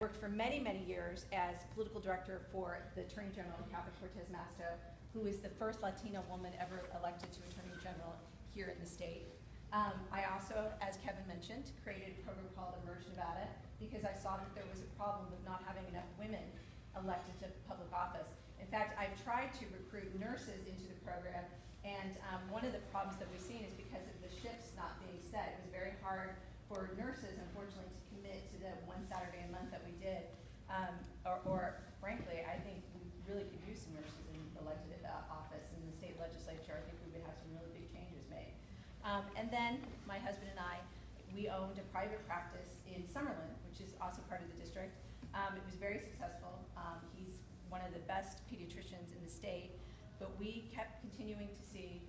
Worked for many, many years as political director for the Attorney General, Catherine Cortez Masto, who is the first Latina woman ever elected to Attorney General here in the state. I also, as Kevin mentioned, created a program called Emerge Nevada because I saw that there was a problem with not having enough women elected to public office. In fact, I've tried to recruit nurses into the program, and one of the problems that we've seen is because of the shifts not being set. It was very hard for nurses, unfortunately, to commit to the one Saturday a month that we did. Or frankly, I think we really could use some nurses in elected office in the state legislature. I think we would have some really big changes made. And then my husband and I, we owned a private practice in Summerlin, which is also part of the district. It was very successful. He's one of the best pediatricians in the state, but we kept continuing to see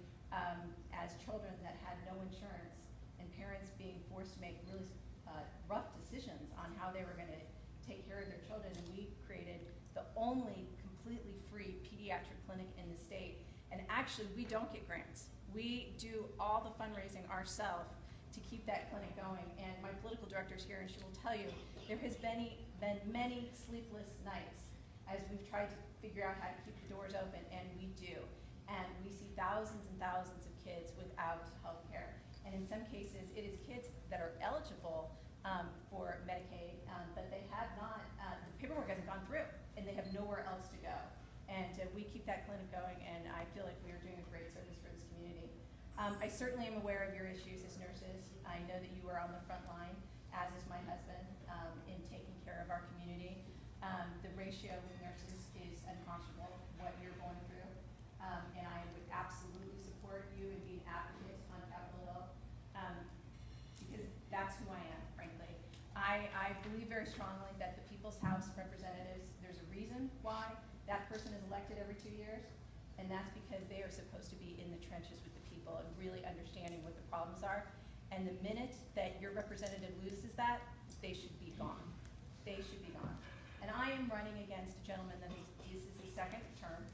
as children that had no insurance and parents being forced to make really rough decisions on how they were going to take care of their children, and we created the only completely free pediatric clinic in the state. And actually, we don't get grants. We do all the fundraising ourselves to keep that clinic going. And my political director's here, and she will tell you, there has been many sleepless nights as we've tried to figure out how to keep the doors open, and we do. And we see thousands and thousands of kids without health care. And in some cases, it is kids that are eligible for Medicaid, but they have not, the paperwork hasn't gone through, and they have nowhere else to go. And we keep that clinic going, and I feel like we are doing a great service for this community. I certainly am aware of your issues as nurses. I know that you are on the front line, as is my husband, in taking care of our community. The ratio with nurses is unconscionable, what you're going through. And I would absolutely support you in being advocates on Capitol Hill, because that's who I am, frankly. I believe very strongly that the People's House representatives, there's a reason why that person is elected every 2 years, and that's because they are supposed to be in the trenches with the people and really understanding what the problems are. And the minute that your representative loses that, they should be gone. They should be gone. And I am running against a gentleman that this is his second term,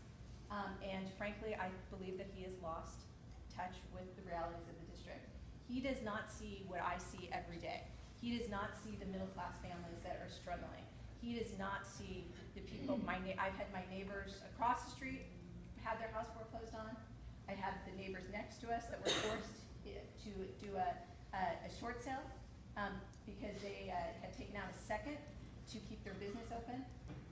and frankly, I believe that he has lost touch with the realities of the district. He does not see what I see every day. He does not see the middle-class families that are struggling. He does not see the people, I've had my neighbors across the street have their house foreclosed on. I have the neighbors next to us that were forced to do a short sale because they had taken out a second to keep their business open.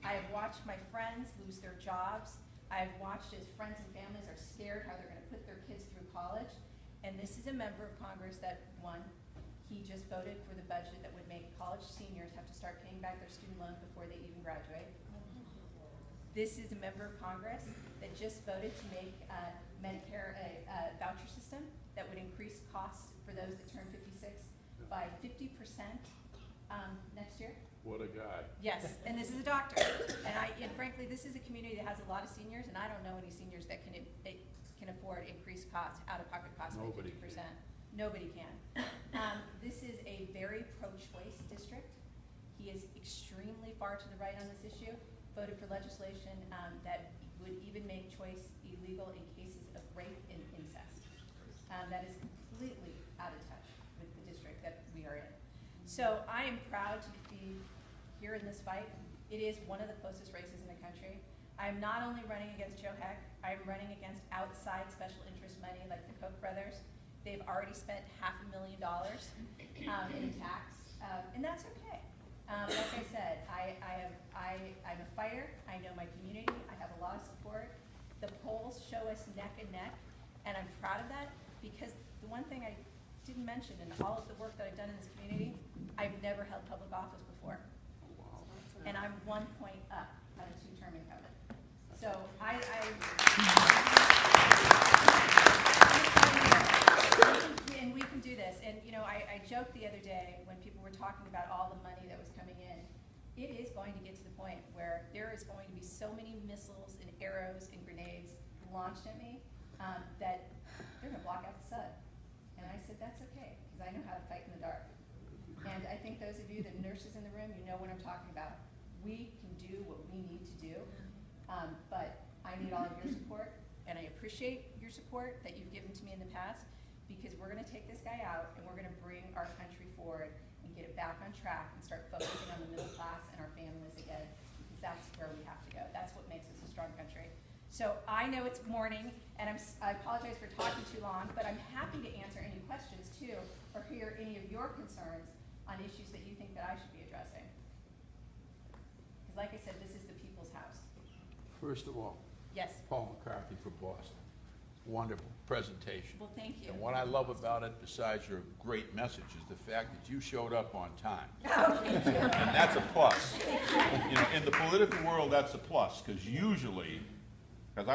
I have watched my friends lose their jobs. I have watched as friends and families are scared how they're going to put their kids through college. And this is a member of Congress that, one, he just voted for the budget that would make college seniors have to start paying back their student loans before they even graduate. This is a member of Congress that just voted to make Medicare a voucher system that would increase costs for those that turn 56 by 50% next year. What a guy. Yes, and this is a doctor. And frankly, this is a community that has a lot of seniors, and I don't know any seniors that can afford increased costs, out-of-pocket costs by 50%. Nobody can. This is a very pro-choice district. He is extremely far to the right on this issue, voted for legislation that would even make choice illegal in cases of rape and incest. That is completely out of touch with the district that we are in. So I am proud to be here in this fight. It is one of the closest races in the country. I'm not only running against Joe Heck, I'm running against outside special interest money like the Koch brothers. They've already spent $500,000 in tax, and that's okay. Like I said, I'm a fighter. I know my community. I have a lot of support. The polls show us neck and neck, and I'm proud of that because the one thing I didn't mention in all of the work that I've done in this community, I've never held public office before. And I'm 1 point up on a 2-term incumbent. So and we can do this. And you know, I joked the other day when people were talking about all the money that was coming in. It is going to get to the point where there is going to be so many missiles and arrows and grenades launched at me that they're going to block out the sun. And I said, that's okay, because I know how to fight in the dark. And I think those of you that are nurses in the room, you know what I'm talking about. We can do what we need to do, but I need all of your support, and I appreciate your support that you've given to me in the past, because we're going to take this guy out, and we're going to bring our country forward and get it back on track and start focusing on the middle class and our families. So I know it's morning, and I apologize for talking too long, but I'm happy to answer any questions too, or hear any of your concerns on issues that you think that I should be addressing. Because like I said, this is the people's house. First of all, Yes. Paul McCarthy from Boston. Wonderful presentation. Well, thank you. And what I love about it, besides your great message, is the fact that you showed up on time. Oh, thank you. And that's a plus. You know, in the political world, that's a plus, because usually, because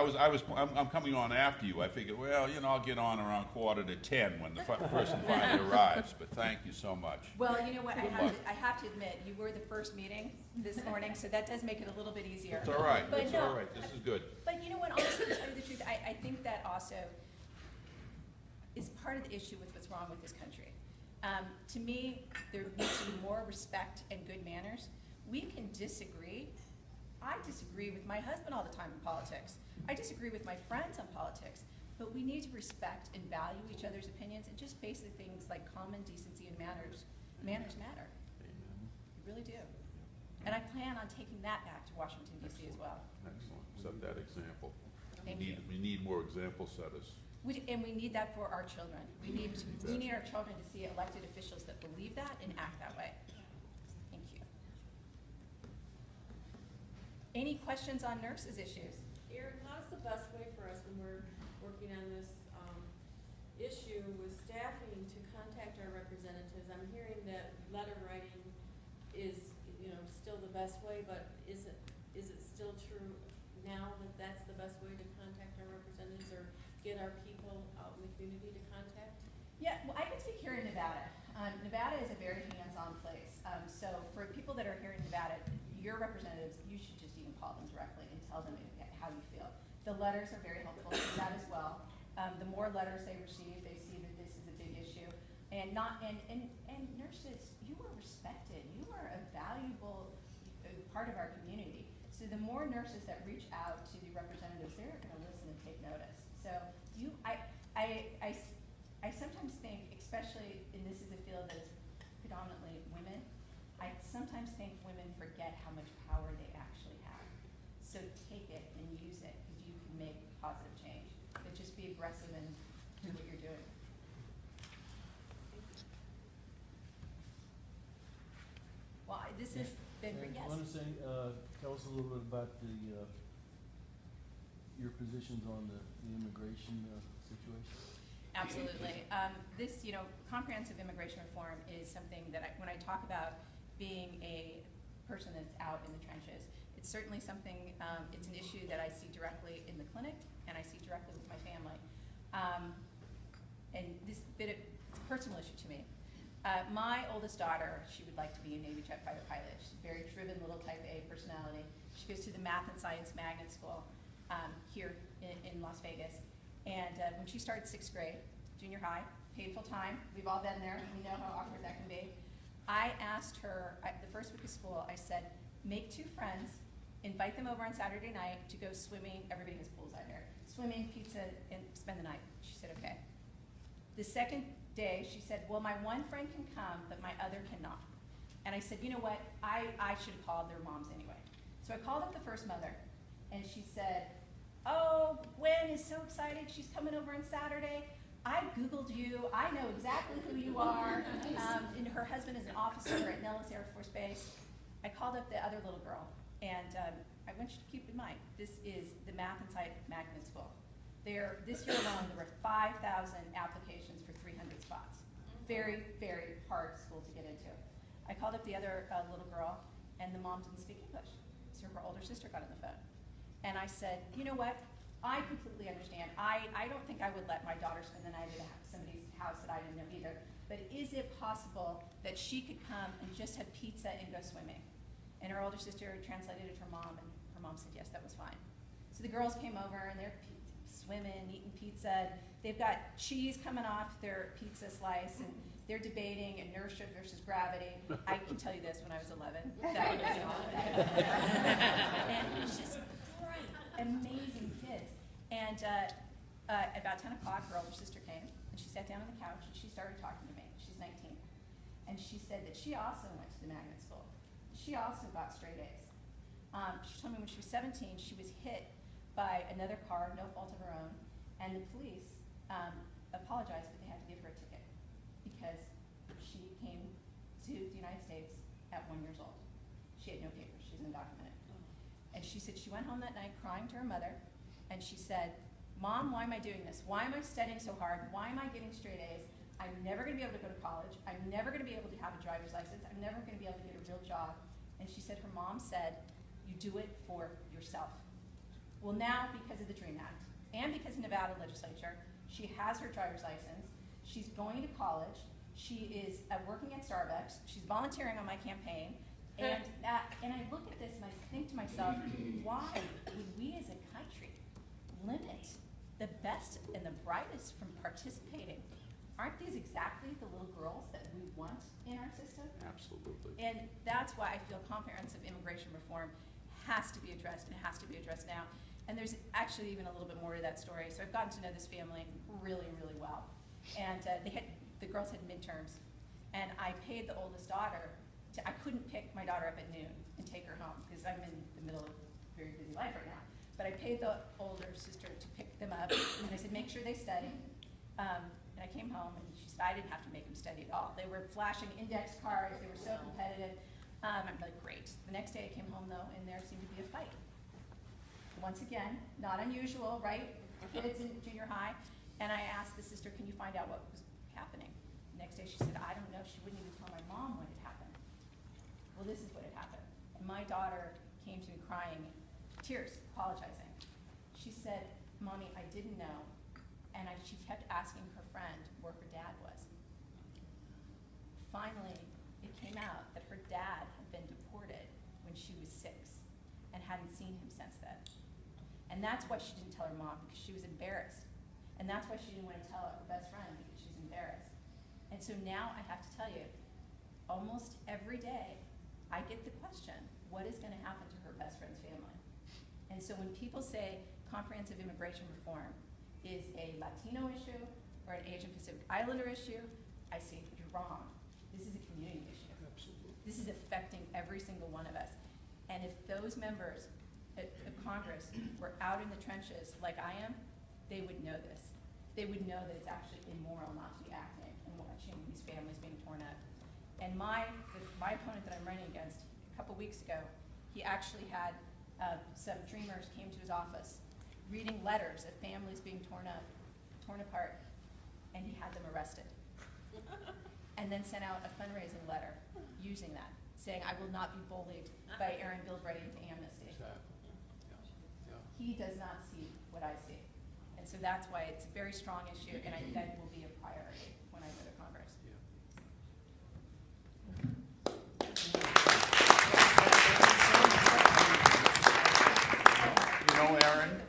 I'm coming on after you, I figured, well, you know, I'll get on around 9:45 when the person finally arrives, but thank you so much. Well, you know what, I have to admit, you were the first meeting this morning, so that does make it a little bit easier. It's all right, But it's all right, this is good. But you know what, honestly, to tell you the truth, I think that also is part of the issue with what's wrong with this country. To me, there needs to be more respect and good manners. We can disagree. I disagree with my husband all the time in politics. I disagree with my friends on politics. But we need to respect and value each other's opinions, and just basic things like common decency and manners. Manners matter. They really do. And I plan on taking that back to Washington, D.C. as well. Excellent, set that example. Thank you. We need more example setters. And we need that for our children. We need our children to see elected officials that believe that and act that way. Thank you. Any questions on nurses' issues? Erin, how's the best way for us when we're working on this issue with staffing to contact our representatives? I'm hearing that letter writing is, you know, still the best way, but is it still true now that that's the best way to contact our representatives or get our people out in the community to contact? Yeah, well, I can speak here in Nevada. Nevada is a very hands-on place. So for people that are here in Nevada, your representatives, you should just even call them directly and tell them how you feel. The letters are very helpful for that as well. The more letters they receive, they see that this is a big issue. And nurses, you are respected. You are a valuable part of our community. So the more nurses that reach out to the representatives, they're going to listen and take notice. So I sometimes think, especially, and this is a field that is predominantly women, I sometimes think women forget how much power they actually have. So take it and use it, because you can make positive change. But just be aggressive and do what you're doing. Well, this has been, And yes. I want to say, tell us a little bit about your positions on the immigration situation. Absolutely. This, comprehensive immigration reform is something that when I talk about being a person that's out in the trenches, it's certainly something, it's an issue that I see directly in the clinic and I see directly with my family. And it's a personal issue to me. My oldest daughter, she would like to be a Navy jet fighter pilot. She's a very driven little type A personality. She goes to the Math and Science Magnet School here in Las Vegas. And when she started 6th grade, junior high, painful time, we've all been there, we know how awkward that can be. I asked her, the first week of school, I said, make 2 friends, invite them over on Saturday night to go swimming, everybody has pools out here, swimming, pizza, and spend the night. She said, okay. The second day, she said, well, my one friend can come, but my other cannot. And I said, you know what, I should have called their moms anyway. So I called up the first mother, and she said, oh, Gwen is so excited, she's coming over on Saturday. I Googled you, I know exactly who you are. And her husband is an officer at Nellis Air Force Base. I called up the other little girl, and I want you to keep in mind, this is the Math and Science Magnet School. This year alone, there were 5,000 applications for 300 spots. Very, very hard school to get into. I called up the other little girl, and the mom didn't speak English. So her older sister got on the phone. And I said, you know what, I completely understand. I don't think I would let my daughter spend the night at somebody's house that I didn't know either. But is it possible that she could come and just have pizza and go swimming? And her older sister translated it to her mom, and her mom said, yes, that was fine. So the girls came over, and they're swimming, eating pizza. They've got cheese coming off their pizza slice, and they're debating inertia versus gravity. I can tell you this, when I was 11, that was all of that. And it's just great, amazing kids. And about 10 o'clock, her older sister came, and she sat down on the couch, and she started talking to me. She's 19. And she said that she also went to the magnet school. She also got straight A's. She told me when she was 17, she was hit by another car, no fault of her own, and the police apologized, but they had to give her a ticket because she came to the United States at 1 year old. She had no papers, she's undocumented. And she said she went home that night crying to her mother, and she said, Mom, why am I doing this? Why am I studying so hard? Why am I getting straight A's? I'm never gonna be able to go to college. I'm never gonna be able to have a driver's license. I'm never gonna be able to get a real job. And she said her mom said, you do it for yourself. Well, now, because of the DREAM Act, and because of Nevada legislature, she has her driver's license. She's going to college. She is working at Starbucks. She's volunteering on my campaign. And I look at this and I think to myself, why would we as a country limit the best and the brightest from participating? Aren't these exactly the little girls that we want in our system? Absolutely. And that's why I feel comprehensive immigration reform has to be addressed, and it has to be addressed now. And there's actually even a little bit more to that story. So I've gotten to know this family really, really well. And the girls had midterms, and I paid the oldest daughter I couldn't pick my daughter up at noon and take her home because I'm in the middle of a very busy life right now. But I paid the older sister to pick them up, and I said, make sure they study. And I came home, and she said, I didn't have to make them study at all. They were flashing index cards. They were so competitive. I'm like, great. The next day I came home, though, and there seemed to be a fight. Once again, not unusual, right? Kids in junior high. And I asked the sister, can you find out what was happening? The next day she said, I don't know. She wouldn't even tell my mom what had happened. Well, this is what had happened. And my daughter came to me crying, tears, apologizing. She said, Mommy, I didn't know. And she kept asking her friend where her dad was. Finally, it came out that her dad had been deported when she was 6 and hadn't seen him since then. And that's why she didn't tell her mom, because she was embarrassed. And that's why she didn't want to tell her best friend, because she's embarrassed. And so now I have to tell you, almost every day, I get the question, what is going to happen to her best friend's family? And so when people say comprehensive immigration reform is a Latino issue or an Asian Pacific Islander issue, I say, you're wrong. This is a community issue. Absolutely. This is affecting every single one of us. And if those members of Congress were out in the trenches like I am, they would know this. They would know that it's actually immoral not to be acting and watching these families being torn up. And my opponent that I'm running against, a couple weeks ago, he actually had some dreamers came to his office reading letters of families being torn apart, and he had them arrested. And then sent out a fundraising letter using that, saying, I will not be bullied by Erin Bilbray into amnesty. Exactly. Yeah. He does not see what I see. And so that's why it's a very strong issue, and I think that will be a priority when I go to Congress. Yeah. You know, Erin,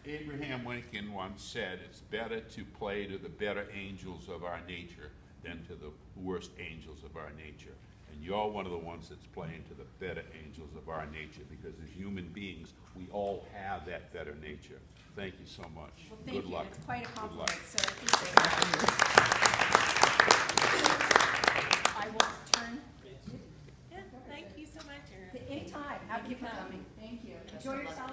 Abraham Lincoln once said, it's better to play to the better angels of our nature than to the worst angels of our nature. And you're one of the ones that's playing to the better angels of our nature, because as human beings, we all have that better nature. Thank you so much. Well, thank Good you. luck. It's quite a Good compliment, luck. so I appreciate that. I will turn. Yeah, thank you so much, Erin. Anytime. Happy coming. Thank you. Enjoy yourself.